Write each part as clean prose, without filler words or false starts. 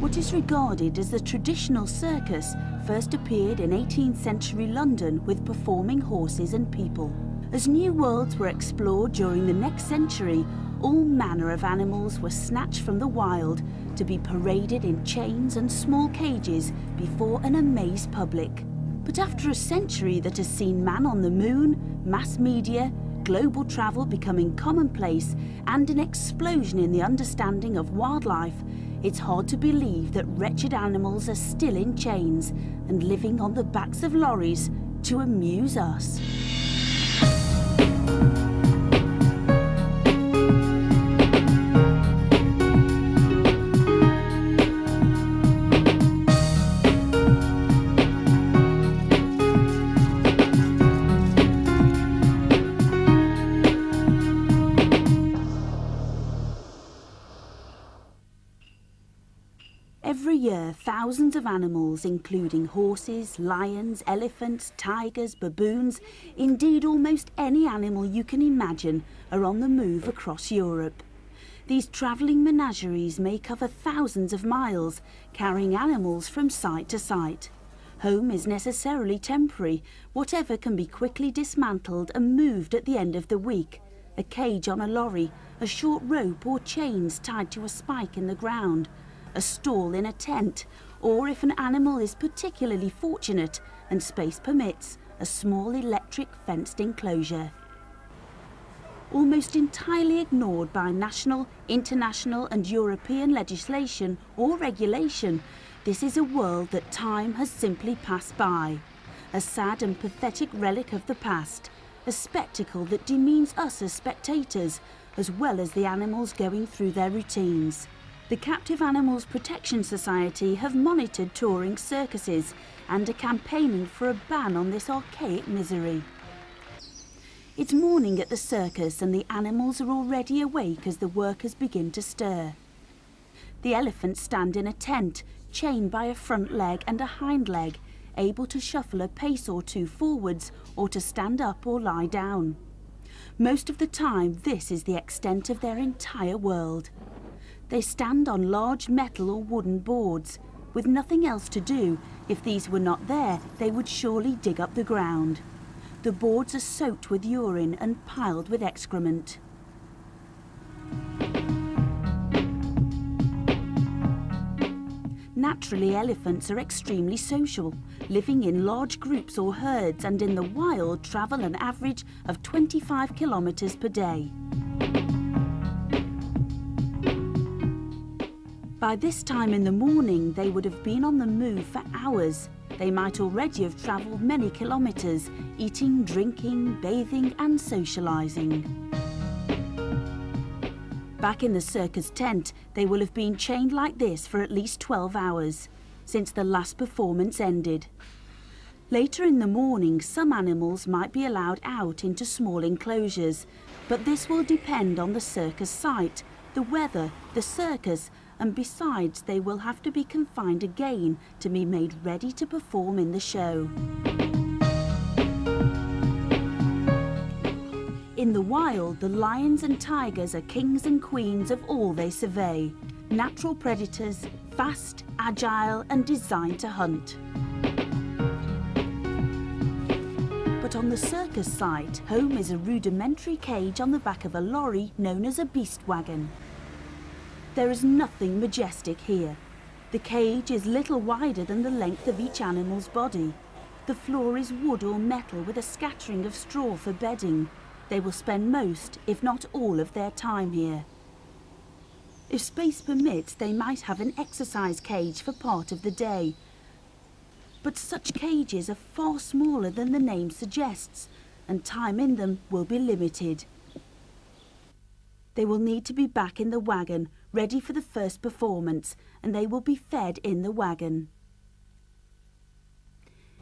What is regarded as the traditional circus first appeared in 18th century London with performing horses and people. As new worlds were explored during the next century, all manner of animals were snatched from the wild to be paraded in chains and small cages before an amazed public. But after a century that has seen man on the moon, mass media, global travel becoming commonplace, and an explosion in the understanding of wildlife, it's hard to believe that wretched animals are still in chains and living on the backs of lorries to amuse us. Every year, thousands of animals, including horses, lions, elephants, tigers, baboons, indeed almost any animal you can imagine, are on the move across Europe. These travelling menageries may cover thousands of miles, carrying animals from site to site. Home is necessarily temporary. Whatever can be quickly dismantled and moved at the end of the week. A cage on a lorry, a short rope or chains tied to a spike in the ground, a stall in a tent, or if an animal is particularly fortunate and space permits, a small electric fenced enclosure. Almost entirely ignored by national, international and European legislation or regulation, this is a world that time has simply passed by. A sad and pathetic relic of the past, a spectacle that demeans us as spectators, as well as the animals going through their routines. The Captive Animals Protection Society have monitored touring circuses and are campaigning for a ban on this archaic misery. It's morning at the circus and the animals are already awake as the workers begin to stir. The elephants stand in a tent, chained by a front leg and a hind leg, able to shuffle a pace or two forwards or to stand up or lie down. Most of the time, this is the extent of their entire world. They stand on large metal or wooden boards. With nothing else to do, if these were not there, they would surely dig up the ground. The boards are soaked with urine and piled with excrement. Naturally, elephants are extremely social, living in large groups or herds, and in the wild travel an average of 25 kilometers per day. By this time in the morning, they would have been on the move for hours. They might already have travelled many kilometres, eating, drinking, bathing and socialising. Back in the circus tent, they will have been chained like this for at least 12 hours, since the last performance ended. Later in the morning, some animals might be allowed out into small enclosures, but this will depend on the circus site, the weather, the circus, and besides, they will have to be confined again to be made ready to perform in the show. In the wild, the lions and tigers are kings and queens of all they survey. Natural predators, fast, agile and designed to hunt. But on the circus site, home is a rudimentary cage on the back of a lorry known as a beast wagon. There is nothing majestic here. The cage is little wider than the length of each animal's body. The floor is wood or metal with a scattering of straw for bedding. They will spend most, if not all, of their time here. If space permits, they might have an exercise cage for part of the day. But such cages are far smaller than the name suggests, and time in them will be limited. They will need to be back in the wagon, ready for the first performance, and they will be fed in the wagon.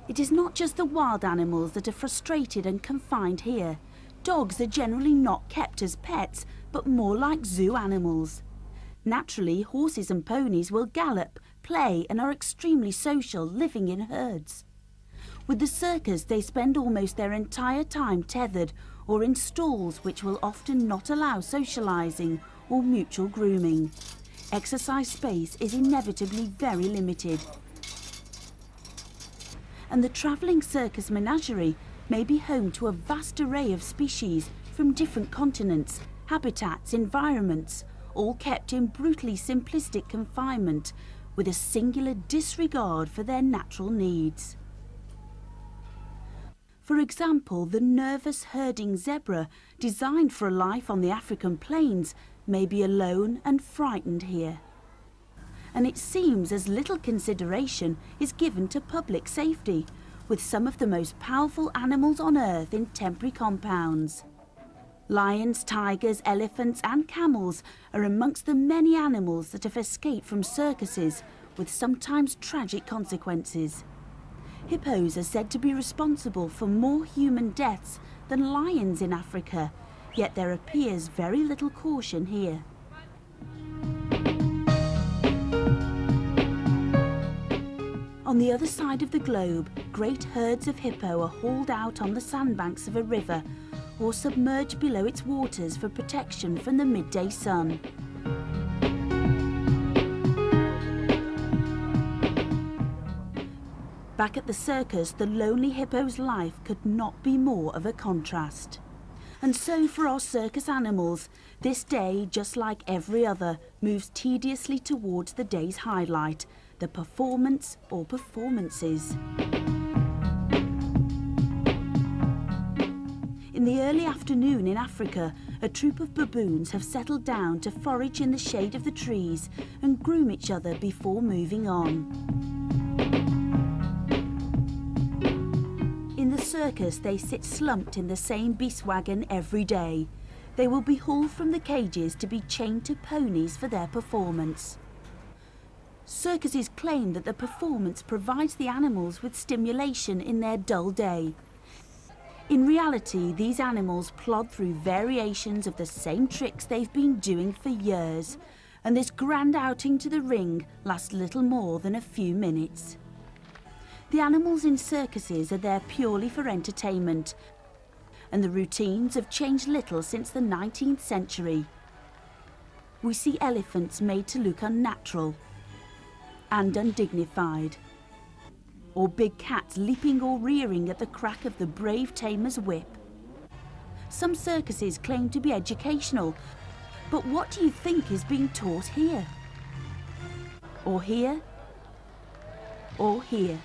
It is not just the wild animals that are frustrated and confined here. Dogs are generally not kept as pets, but more like zoo animals. Naturally, horses and ponies will gallop, play, and are extremely social, living in herds. With the circus, they spend almost their entire time tethered or in stalls which will often not allow socialising or mutual grooming. exercise space is inevitably very limited. And the travelling circus menagerie may be home to a vast array of species from different continents, habitats, environments, all kept in brutally simplistic confinement with a singular disregard for their natural needs. For example, the nervous herding zebra, designed for a life on the African plains, may be alone and frightened here. And it seems as little consideration is given to public safety, with some of the most powerful animals on Earth in temporary compounds. Lions, tigers, elephants and camels are amongst the many animals that have escaped from circuses with sometimes tragic consequences. Hippos are said to be responsible for more human deaths than lions in Africa, yet there appears very little caution here. On the other side of the globe, great herds of hippo are hauled out on the sandbanks of a river or submerged below its waters for protection from the midday sun. Back at the circus, the lonely hippo's life could not be more of a contrast. And so for our circus animals, this day, just like every other, moves tediously towards the day's highlight, the performance or performances. In the early afternoon in Africa, a troop of baboons have settled down to forage in the shade of the trees and groom each other before moving on. In the circus, they sit slumped in the same beast wagon every day. They will be hauled from the cages to be chained to ponies for their performance. Circuses claim that the performance provides the animals with stimulation in their dull day. In reality, these animals plod through variations of the same tricks they've been doing for years, and this grand outing to the ring lasts little more than a few minutes. The animals in circuses are there purely for entertainment, and the routines have changed little since the 19th century. We see elephants made to look unnatural and undignified, or big cats leaping or rearing at the crack of the brave tamer's whip. Some circuses claim to be educational, but what do you think is being taught here? Or here? Or here?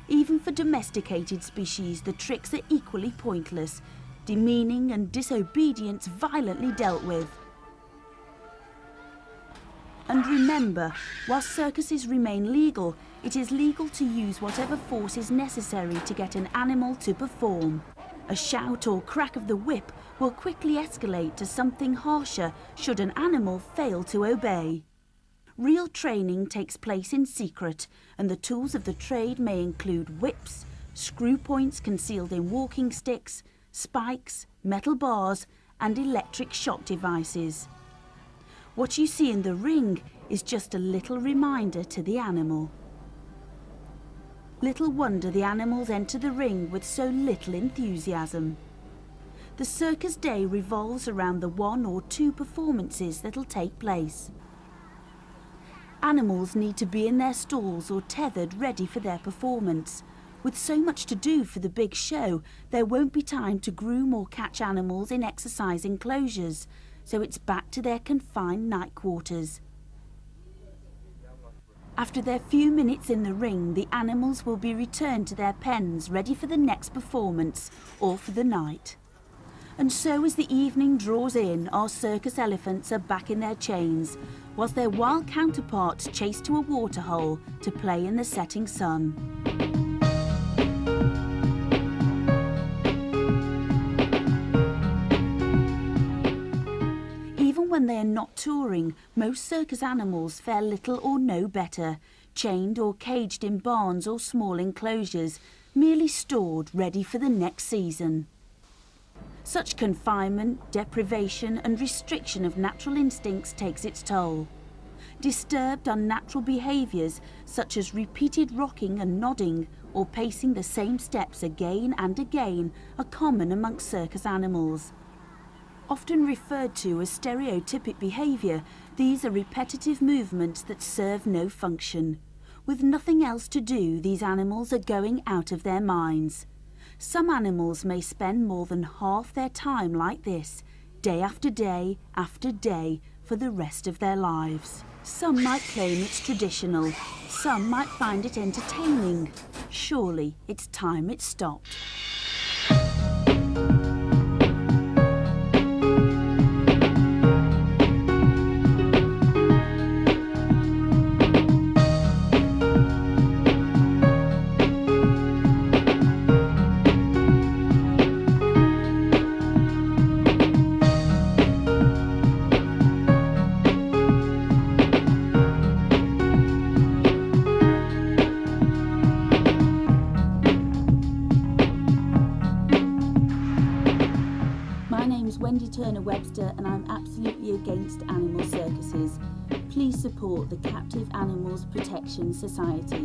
Even for domesticated species, the tricks are equally pointless, demeaning and disobedience violently dealt with. And remember, while circuses remain legal, it is legal to use whatever force is necessary to get an animal to perform. A shout or crack of the whip will quickly escalate to something harsher should an animal fail to obey. Real training takes place in secret, and the tools of the trade may include whips, screw points concealed in walking sticks, spikes, metal bars, and electric shock devices. What you see in the ring is just a little reminder to the animal. Little wonder the animals enter the ring with so little enthusiasm. The circus day revolves around the 1 or 2 performances that'll take place. Animals need to be in their stalls or tethered ready for their performance. With so much to do for the big show, there won't be time to groom or catch animals in exercise enclosures, so it's back to their confined night quarters. After their few minutes in the ring, the animals will be returned to their pens ready for the next performance or for the night. And so as the evening draws in, our circus elephants are back in their chains, whilst their wild counterparts chase to a waterhole to play in the setting sun. When they are not touring, most circus animals fare little or no better, chained or caged in barns or small enclosures, merely stored ready for the next season. Such confinement, deprivation and restriction of natural instincts takes its toll. Disturbed, unnatural behaviours such as repeated rocking and nodding or pacing the same steps again and again are common amongst circus animals. Often referred to as stereotypic behaviour, These are repetitive movements that serve no function. With nothing else to do, these animals are going out of their minds. Some animals may spend more than half their time like this, day after day after day, for the rest of their lives. Some might claim it's traditional. Some might find it entertaining. Surely it's time it stopped. Webster, and I'm absolutely against animal circuses. Please support the Captive Animals Protection Society.